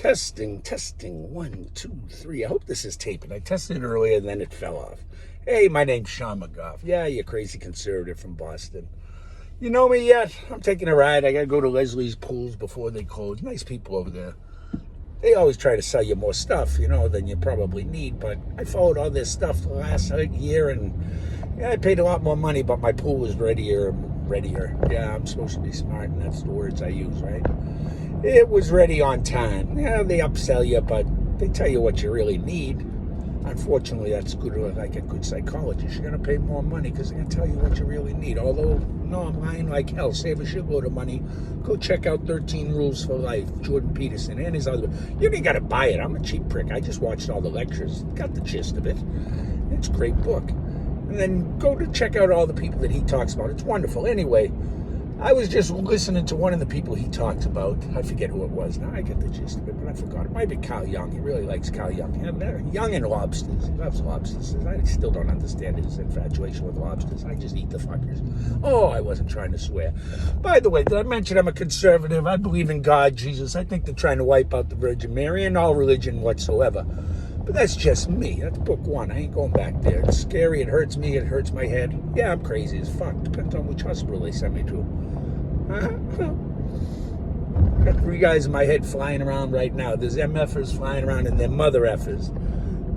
Testing. 1, 2, 3. I hope this is taping. I tested it earlier and then it fell off. Hey, my name's Sean McGough. Yeah, you crazy conservative from Boston. You know me yet? I'm taking a ride. I gotta go to Leslie's Pools before they close. Nice people over there. They always try to sell you more stuff, than you probably need. But I followed all this stuff the last year, and I paid a lot more money, but my pool was readier. Yeah, I'm supposed to be smart, and that's the words I use, right? It was ready on time. Yeah, they upsell you, but they tell you what you really need. Unfortunately, that's good. Like a good psychologist, you're going to pay more money because they're going to tell you what you really need. Although, no, I'm lying like hell. Save a shitload of money. Go check out 13 Rules for Life, Jordan Peterson, and his other. You ain't got to buy it. I'm a cheap prick. I just watched all the lectures. Got the gist of it. It's a great book. And then go to check out all the people that he talks about. It's wonderful. Anyway, I was just listening to one of the people he talks about. I forget who it was. Now I get the gist of it, but I forgot. It might be Carl Jung. He really likes Carl Jung. Jung and lobsters. He loves lobsters. I still don't understand his infatuation with lobsters. I just eat the fuckers. Oh, I wasn't trying to swear. By the way, did I mention I'm a conservative? I believe in God, Jesus. I think they're trying to wipe out the Virgin Mary and all religion whatsoever. But that's just me. That's book one. I ain't going back there. It's scary. It hurts me. It hurts my head. Yeah, I'm crazy as fuck. Depends on which hospital they send me to. Got 3 guys in my head flying around right now. There's MFers flying around and they're mother effers.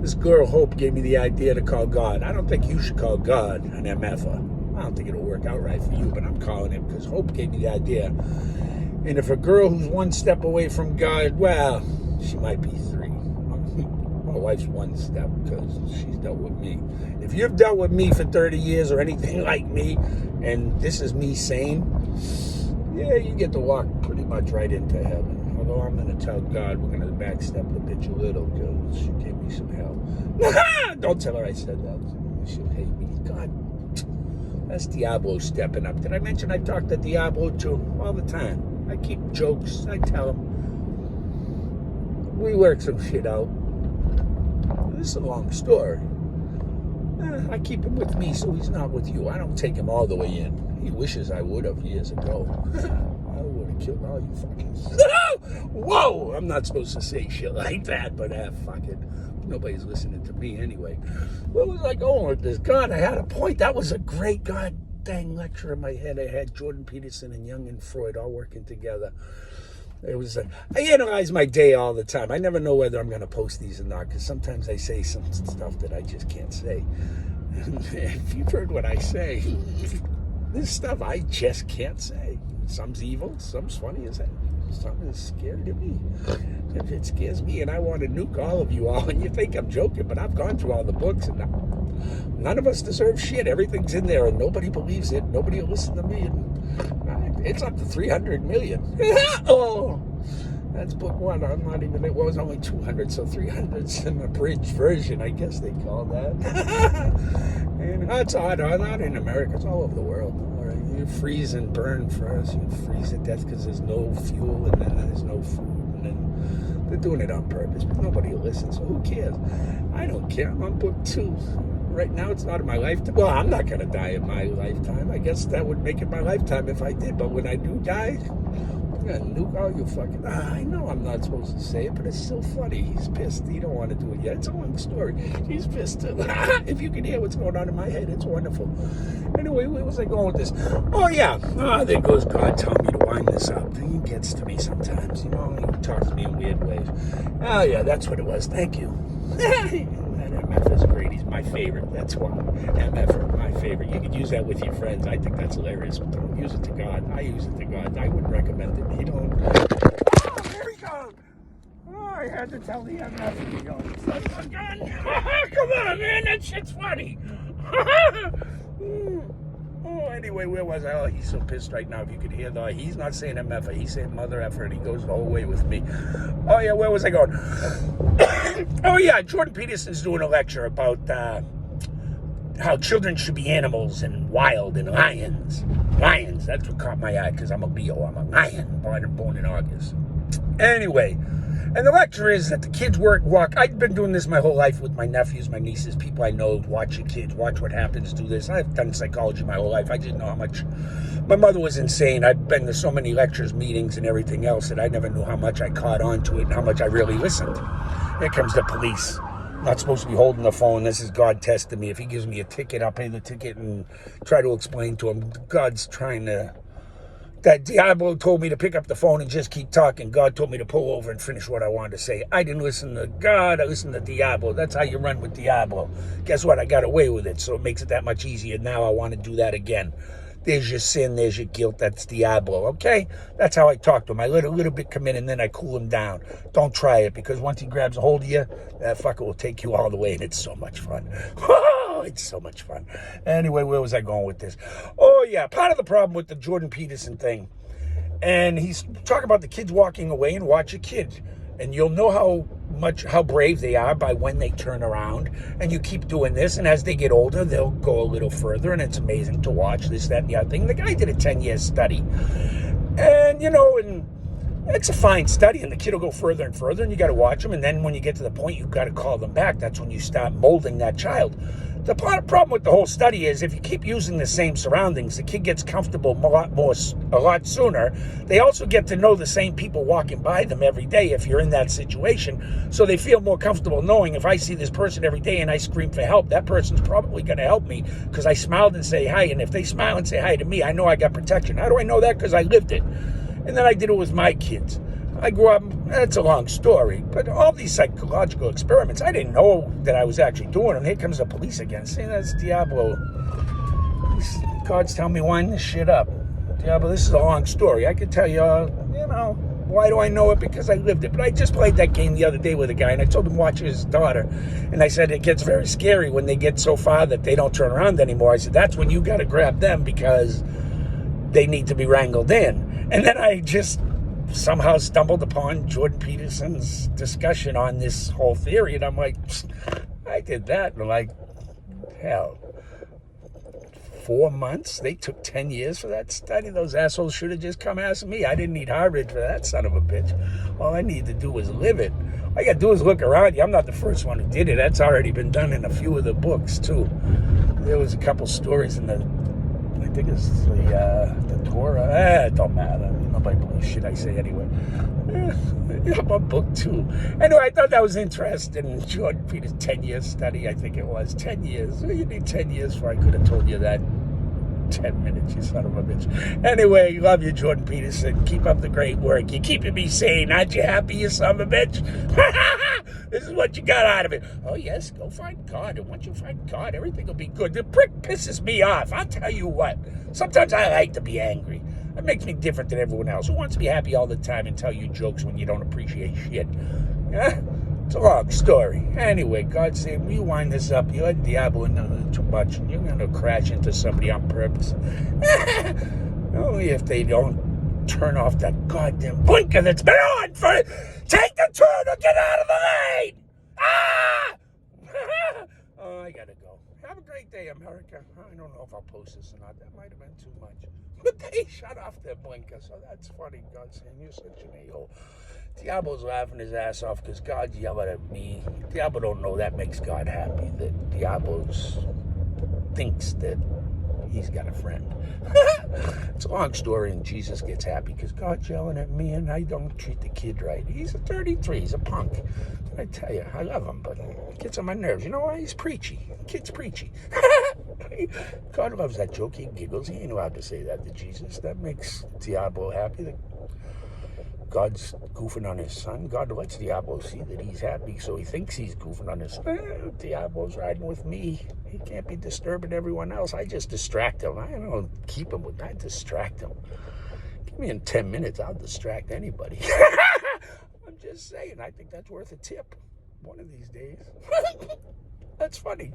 This girl, Hope, gave me the idea to call God. I don't think you should call God an MFer. I don't think it'll work out right for you, but I'm calling it because Hope gave me the idea. And if a girl who's 1 step away from God, well, she might be 3. My wife's 1 step because she's dealt with me. If you've dealt with me for 30 years or anything like me, and this is me sane, yeah, you get to walk pretty much right into heaven. Although I'm going to tell God we're going to backstep the bitch a little because she gave me some hell. Don't tell her I said that. She'll hate me. God, that's Diablo stepping up. Did I mention I talk to Diablo too? All the time. I keep jokes. I tell him. We work some shit out. This is a long story. I keep him with me so he's not with you. I don't take him all the way in. He wishes I would have years ago. I would have killed all you fucking... Whoa! I'm not supposed to say shit like that, but fuck it. Nobody's listening to me anyway. Where was I going with this? God, I had a point. That was a great god dang lecture in my head. I had Jordan Peterson and Jung and Freud all working together. It was I analyze my day all the time. I never know whether I'm going to post these or not because sometimes I say some stuff that I just can't say. If you've heard what I say, this stuff I just can't say. Some's evil, some's funny as hell, some is scary to me. If it scares me and I want to nuke all of you all, and you think I'm joking, but I've gone through all the books and none of us deserve shit. Everything's in there and nobody believes it. Nobody will listen to me. And it's up to 300 million. Oh, that's book 1. I'm not even, it was only 200, so 300's an abridged version, I guess they call that. And that's odd, not in America, it's all over the world. You freeze and burn first. You freeze to death because there's no fuel and then there's no food. And then they're doing it on purpose, but nobody will listen, so who cares? I don't care. I'm on book 2. Right now, it's not in my lifetime. Well, I'm not going to die in my lifetime. I guess that would make it my lifetime if I did. But when I do die, I'm going to nuke all you fucking... I know I'm not supposed to say it, but it's still funny. He's pissed. He don't want to do it yet. It's a long story. He's pissed too. If you can hear what's going on in my head, it's wonderful. Anyway, where was I going with this? Oh, yeah. There goes God telling me to wind this up. He gets to me sometimes. He talks to me in weird ways. Oh, yeah, that's what it was. Thank you. MF is great. He's my favorite. That's why. MF, my favorite. You could use that with your friends. I think that's hilarious, but don't use it to God. I use it to God. I wouldn't recommend it. You don't. Oh, there we go. Oh, I had to tell the MF to go. Come on, man. That shit's funny. Oh, anyway, where was I? Oh, he's so pissed right now. If you could hear that, he's not saying MF, he's saying mother effer, and he goes the whole way with me. Oh, yeah, where was I going? Oh, yeah, Jordan Peterson's doing a lecture about how children should be animals and wild and lions. Lions, that's what caught my eye, because I'm a Leo. I'm a lion, born in August. Anyway, and the lecture is that the kids walk. I've been doing this my whole life with my nephews, my nieces, people I know. Watch your kids, watch what happens, do this. I've done psychology my whole life. I didn't know how much. My mother was insane. I've been to so many lectures, meetings, and everything else that I never knew how much I caught on to it and how much I really listened. Here comes the police. Not supposed to be holding the phone. This is God testing me. If he gives me a ticket, I'll pay the ticket and try to explain to him. God's trying to... That Diablo told me to pick up the phone and just keep talking. God told me to pull over and finish what I wanted to say. I didn't listen to God. I listened to Diablo. That's how you run with Diablo. Guess what? I got away with it, so it makes it that much easier. Now I want to do that again. There's your sin. There's your guilt. That's Diablo, okay? That's how I talk to him. I let a little bit come in, and then I cool him down. Don't try it, because once he grabs a hold of you, that fucker will take you all the way, and it's so much fun. It's so much fun. Anyway, where was I going with this? Oh, yeah, part of the problem with the Jordan Peterson thing, and he's talking about the kids walking away, and watch your kids. And you'll know how brave they are by when they turn around. And you keep doing this, and as they get older, they'll go a little further, and it's amazing to watch this, that, and the other thing. The guy did a 10-year study. And, and it's a fine study, and the kid will go further and further, and you got to watch them. And then when you get to the point, you've got to call them back. That's when you start molding that child. The problem with the whole study is if you keep using the same surroundings, the kid gets comfortable a lot sooner. They also get to know the same people walking by them every day if you're in that situation. So they feel more comfortable knowing if I see this person every day and I scream for help, that person's probably going to help me because I smiled and say hi. And if they smile and say hi to me, I know I got protection. How do I know that? Because I lived it. And then I did it with my kids. I grew up, that's a long story, but all these psychological experiments, I didn't know that I was actually doing them. Here comes the police again. See, that's Diablo. God's telling me wind this shit up. Diablo, this is a long story. I could tell you, why do I know it? Because I lived it. But I just played that game the other day with a guy, and I told him to watch his daughter. And I said, it gets very scary when they get so far that they don't turn around anymore. I said, that's when you got to grab them because they need to be wrangled in. And then I just somehow stumbled upon Jordan Peterson's discussion on this whole theory, and I'm like, I did that, and I'm like, hell, 4 months? They took 10 years for that study? Those assholes should have just come ask me. I didn't need Harvard for that son of a bitch. All I need to do was live it. All you got to do is look around you. I'm not the first one who did it. That's already been done in a few of the books, too. There was a couple stories in I think it's the Torah. It don't matter. Nobody believes shit I say anyway. About book 2. Anyway, I thought that was interesting. Jordan Peter's 10-year study, I think it was. 10 years. You need 10 years for I could have told you that 10 minutes, you son of a bitch. Anyway, love you, Jordan Peterson. Keep up the great work. You're keeping me sane. Aren't you happy, you son of a bitch? This is what you got out of it. Oh, yes, go find God. And once you find God, everything will be good. The prick pisses me off. I'll tell you what. Sometimes I like to be angry. It makes me different than everyone else. Who wants to be happy all the time and tell you jokes when you don't appreciate shit? Yeah? It's a long story. Anyway, God said, we wind this up. You let Diablo into too much, and you're going to crash into somebody on purpose. Only if they don't turn off that goddamn blinker that's been on for... Take the turn or get out of the lane! Ah! Oh, I gotta go. Have a great day, America. I don't know if I'll post this or not. That might have been too much. But they shut off their blinker, so that's funny. God saying, you're such an a-hole. Diablo's laughing his ass off because God's yelling at me. Diablo don't know that makes God happy. That Diablo thinks that he's got a friend. It's a long story, and Jesus gets happy because God's yelling at me, and I don't treat the kid right. He's a 33. He's a punk. I tell you, I love him, but it gets on my nerves. You know why? He's preachy. The kid's preachy. God loves that joke. He giggles. He ain't allowed to say that to Jesus. That makes Diablo happy. God's goofing on his son. God lets Diablo see that he's happy, so he thinks he's goofing on his son. Diablo's riding with me. He can't be disturbing everyone else. I just distract him. I don't keep him with. I distract him. Give me in 10 minutes, I'll distract anybody. I'm just saying. I think that's worth a tip one of these days. That's funny.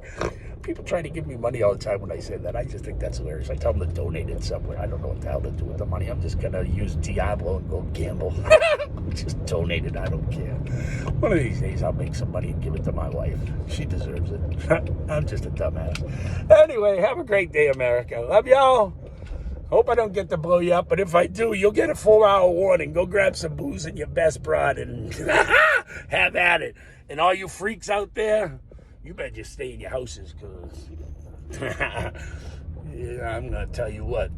People try to give me money all the time when I say that. I just think that's hilarious. I tell them to donate it somewhere. I don't know what the hell to do with the money. I'm just going to use Diablo and go gamble. Just donate it. I don't care. One of these days, I'll make some money and give it to my wife. She deserves it. I'm just a dumbass. Anyway, have a great day, America. Love y'all. Hope I don't get to blow you up, but if I do, you'll get a 4-hour warning. Go grab some booze and your best broad and have at it. And all you freaks out there, you better just stay in your houses, because yeah, I'm going to tell you what.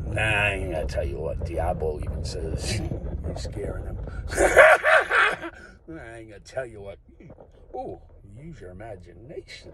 Nah, I ain't going to tell you what. Diablo even says you're scaring him. I ain't going to tell you what. Ooh, use your imagination.